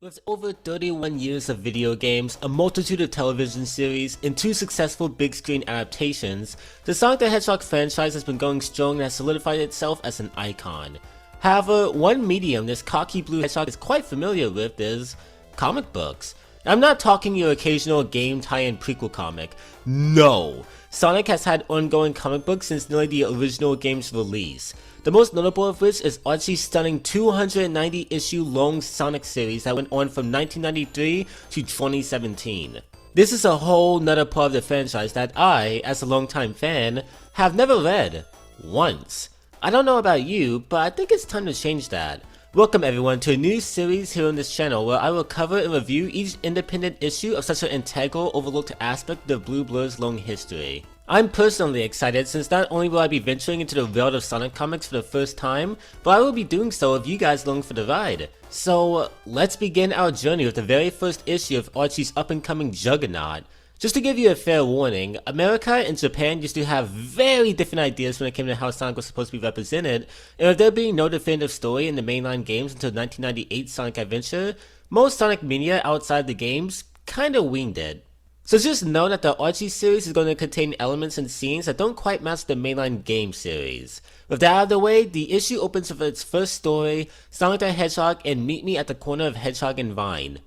With over 31 years of video games, a multitude of television series, and 2 successful big screen adaptations, the Sonic the Hedgehog franchise has been going strong and has solidified itself as an icon. However, one medium this cocky blue hedgehog is quite familiar with is comic books. I'm not talking your occasional game tie-in prequel comic. No! Sonic has had ongoing comic books since nearly the original game's release. The most notable of which is Archie's stunning 290-issue long Sonic series that went on from 1993 to 2017. This is a whole nother part of the franchise that I, as a longtime fan, have never read. Once. I don't know about you, but I think it's time to change that. Welcome everyone to a new series here on this channel where I will cover and review each independent issue of such an integral, overlooked aspect of Blue Blur's long history. I'm personally excited since not only will I be venturing into the world of Sonic comics for the first time, but I will be doing so with you guys along for the ride. So let's begin our journey with the very first issue of Archie's up-and-coming juggernaut. Just to give you a fair warning, America and Japan used to have very different ideas when it came to how Sonic was supposed to be represented, and with there being no definitive story in the mainline games until 1998 Sonic Adventure, most Sonic media outside the games kinda winged it. So just know that the Archie series is going to contain elements and scenes that don't quite match the mainline game series. With that out of the way, the issue opens with its first story, Sonic the Hedgehog and Meet Me at the Corner of Hedgehog and Vine.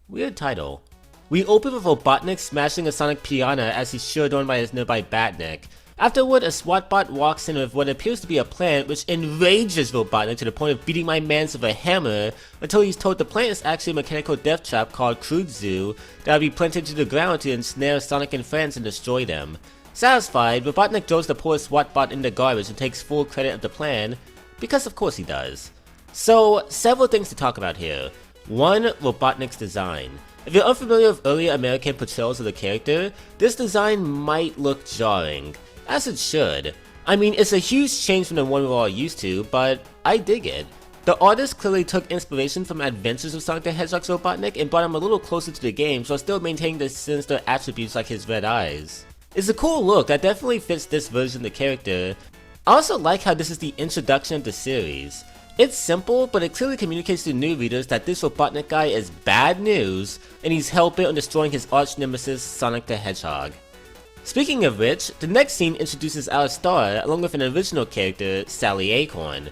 Weird title. We open with Robotnik smashing a Sonic piano as he's shoved on by his nearby Batnik. Afterward, a SWAT bot walks in with what appears to be a plant which enrages Robotnik to the point of beating my mans with a hammer until he's told the plant is actually a mechanical death trap called Kudzu that will be planted to the ground to ensnare Sonic and friends and destroy them. Satisfied, Robotnik throws the poor SWAT bot in the garbage and takes full credit of the plan, because of course he does. So, several things to talk about here. 1. Robotnik's design. If you're unfamiliar with earlier American portrayals of the character, this design might look jarring. As it should. I mean, it's a huge change from the one we're all used to, but I dig it. The artist clearly took inspiration from Adventures of Sonic the Hedgehog's Robotnik and brought him a little closer to the games while still maintaining the sinister attributes like his red eyes. It's a cool look that definitely fits this version of the character. I also like how this is the introduction of the series. It's simple, but it clearly communicates to new readers that this Robotnik guy is bad news, and he's hell-bent on destroying his arch-nemesis Sonic the Hedgehog. Speaking of which, the next scene introduces our star along with an original character, Sally Acorn.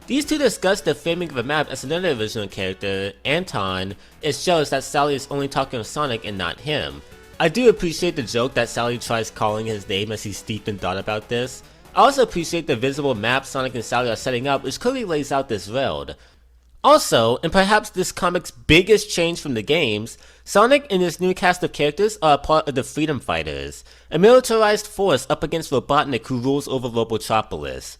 These two discuss the framing of a map as another original character, Anton, is jealous that Sally is only talking with Sonic and not him. I do appreciate the joke that Sally tries calling his name as he's deep in thought about this. I also appreciate the visible map Sonic and Sally are setting up, which clearly lays out this world. Also, and perhaps this comic's biggest change from the games, Sonic and his new cast of characters are a part of the Freedom Fighters, a militarized force up against Robotnik who rules over Robotropolis.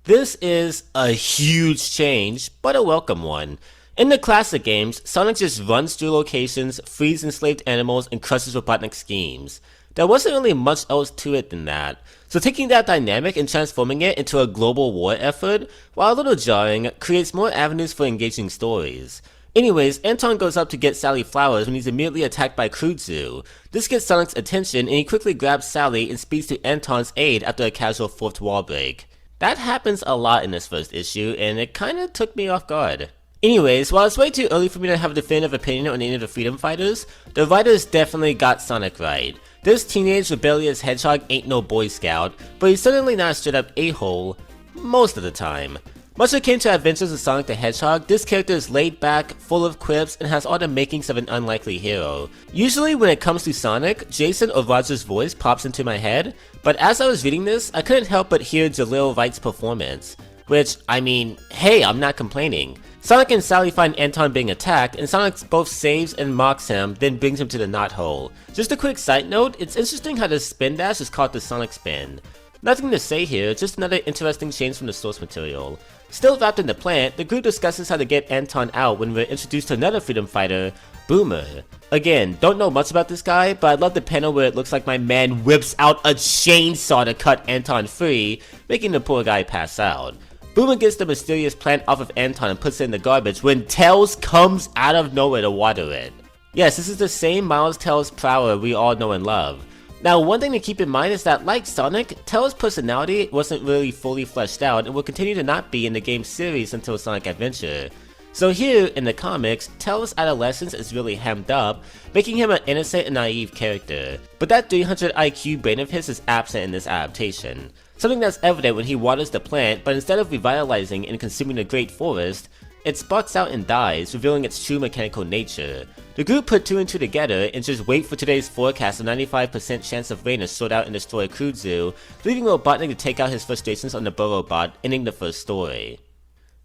This is a huge change, but a welcome one. In the classic games, Sonic just runs through locations, frees enslaved animals, and crushes Robotnik's schemes. There wasn't really much else to it than that. So taking that dynamic and transforming it into a global war effort, while a little jarring, creates more avenues for engaging stories. Anyways, Anton goes up to get Sally flowers when he's immediately attacked by Kudzu. This gets Sonic's attention and he quickly grabs Sally and speeds to Anton's aid after a casual fourth wall break. That happens a lot in this first issue and it kinda took me off guard. Anyways, while it's way too early for me to have a definitive opinion on any of the Freedom Fighters, the writers definitely got Sonic right. This teenage rebellious hedgehog ain't no Boy Scout, but he's certainly not a straight up a-hole, most of the time. Much akin to Adventures of Sonic the Hedgehog, this character is laid back, full of quips, and has all the makings of an unlikely hero. Usually when it comes to Sonic, Jason or Roger's voice pops into my head, but as I was reading this, I couldn't help but hear Jaleel Wright's performance. Which, I mean, hey, I'm not complaining. Sonic and Sally find Anton being attacked, and Sonic both saves and mocks him, then brings him to the knothole. Just a quick side note, it's interesting how the spin dash is called the Sonic Spin. Nothing to say here, just another interesting change from the source material. Still wrapped in the plant, the group discusses how to get Anton out when we're introduced to another freedom fighter, Boomer. Again, don't know much about this guy, but I love the panel where it looks like my man whips out a chainsaw to cut Anton free, making the poor guy pass out. Boomer gets the mysterious plant off of Anton and puts it in the garbage when Tails comes out of nowhere to water it. Yes, this is the same Miles Tails Prower we all know and love. Now, one thing to keep in mind is that, like Sonic, Tails' personality wasn't really fully fleshed out and will continue to not be in the game series until Sonic Adventure. So here, in the comics, Tails' adolescence is really hemmed up, making him an innocent and naive character. But that 300 IQ brain of his is absent in this adaptation. Something that's evident when he waters the plant, but instead of revitalizing and consuming the great forest, it sparks out and dies, revealing its true mechanical nature. The group put 2 and 2 together and just wait for today's forecast of 95% chance of rain to sort out and destroy Crude Zoo, leaving Robotnik to take out his frustrations on the Burrowbot, ending the first story.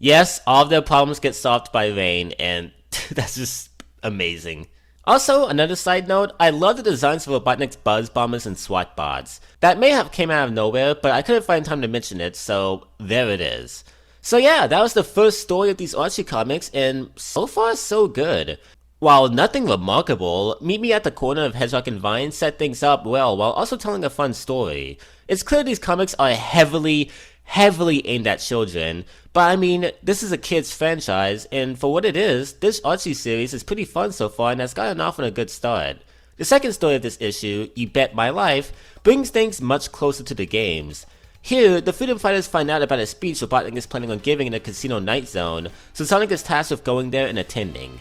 Yes, all of their problems get solved by rain, and that's just amazing. Also, another side note, I love the designs for Robotnik's Buzz Bombers and SWAT bots. That may have came out of nowhere, but I couldn't find time to mention it, so there it is. So yeah, that was the first story of these Archie comics, and so far so good. While nothing remarkable, Meet Me at the Corner of Hedgehog and Vine set things up well while also telling a fun story. It's clear these comics are heavily aimed at children, but I mean, this is a kid's franchise, and for what it is, this Archie series is pretty fun so far and has gotten off on a good start. The second story of this issue, You Bet My Life, brings things much closer to the games. Here, the freedom fighters find out about a speech Robotnik is planning on giving in the Casino Night Zone, so Sonic is tasked with going there and attending.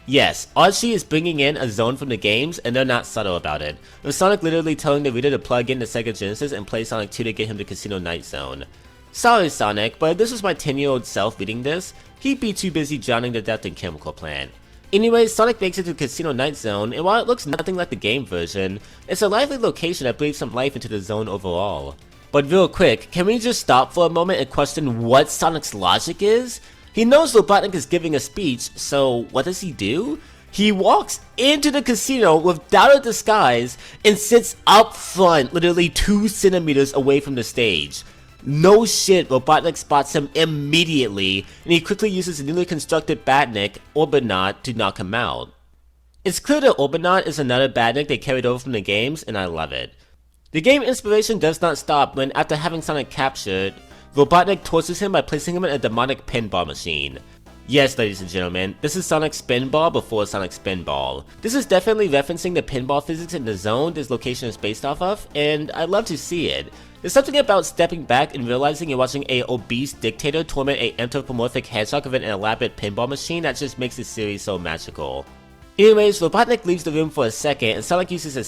Yes, Archie is bringing in a zone from the games, and they're not subtle about it, with Sonic literally telling the reader to plug in the Sega Genesis and play Sonic 2 to get him to Casino Night Zone. Sorry Sonic, but if this was my 10-year-old self reading this, he'd be too busy drowning to death in Chemical Plant. Anyways, Sonic makes it to Casino Night Zone, and while it looks nothing like the game version, it's a lively location that breathes some life into the zone overall. But real quick, can we just stop for a moment and question what Sonic's logic is? He knows Robotnik is giving a speech, so what does he do? He walks into the casino without a disguise and sits up front, literally 2 centimeters away from the stage. No shit, Robotnik spots him immediately, and he quickly uses a newly constructed Badnik, Orbinaut, to knock him out. It's clear that Orbinaut is another Badnik they carried over from the games, and I love it. The game inspiration does not stop when, after having Sonic captured, Robotnik tortures him by placing him in a demonic pinball machine. Yes, ladies and gentlemen, this is Sonic Spinball before Sonic Spinball. This is definitely referencing the pinball physics in the zone this location is based off of, and I love to see it. There's something about stepping back and realizing you're watching a obese dictator torment a anthropomorphic hedgehog with an elaborate pinball machine that just makes this series so magical. Anyways, Robotnik leaves the room for a second and Sonic uses his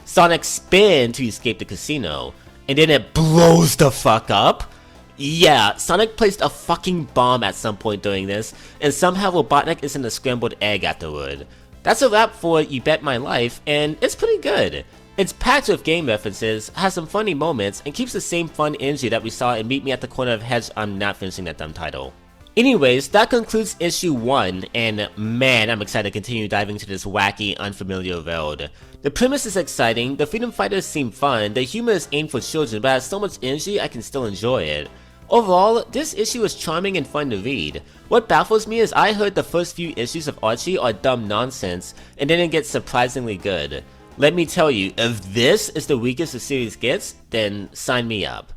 Sonic spin to escape the casino. And then it blows the fuck up? Yeah, Sonic placed a fucking bomb at some point during this, and somehow Robotnik is in a scrambled egg afterward. That's a wrap for You Bet My Life, and it's pretty good. It's packed with game references, has some funny moments, and keeps the same fun energy that we saw in Meet Me at the Corner of Hedge. I'm not finishing that dumb title. Anyways, that concludes issue 1, and man, I'm excited to continue diving into this wacky, unfamiliar road. The premise is exciting, the freedom fighters seem fun, the humor is aimed for children but has so much energy I can still enjoy it. Overall, this issue is charming and fun to read. What baffles me is I heard the first few issues of Archie are dumb nonsense, and then it gets surprisingly good. Let me tell you, if this is the weakest the series gets, then sign me up.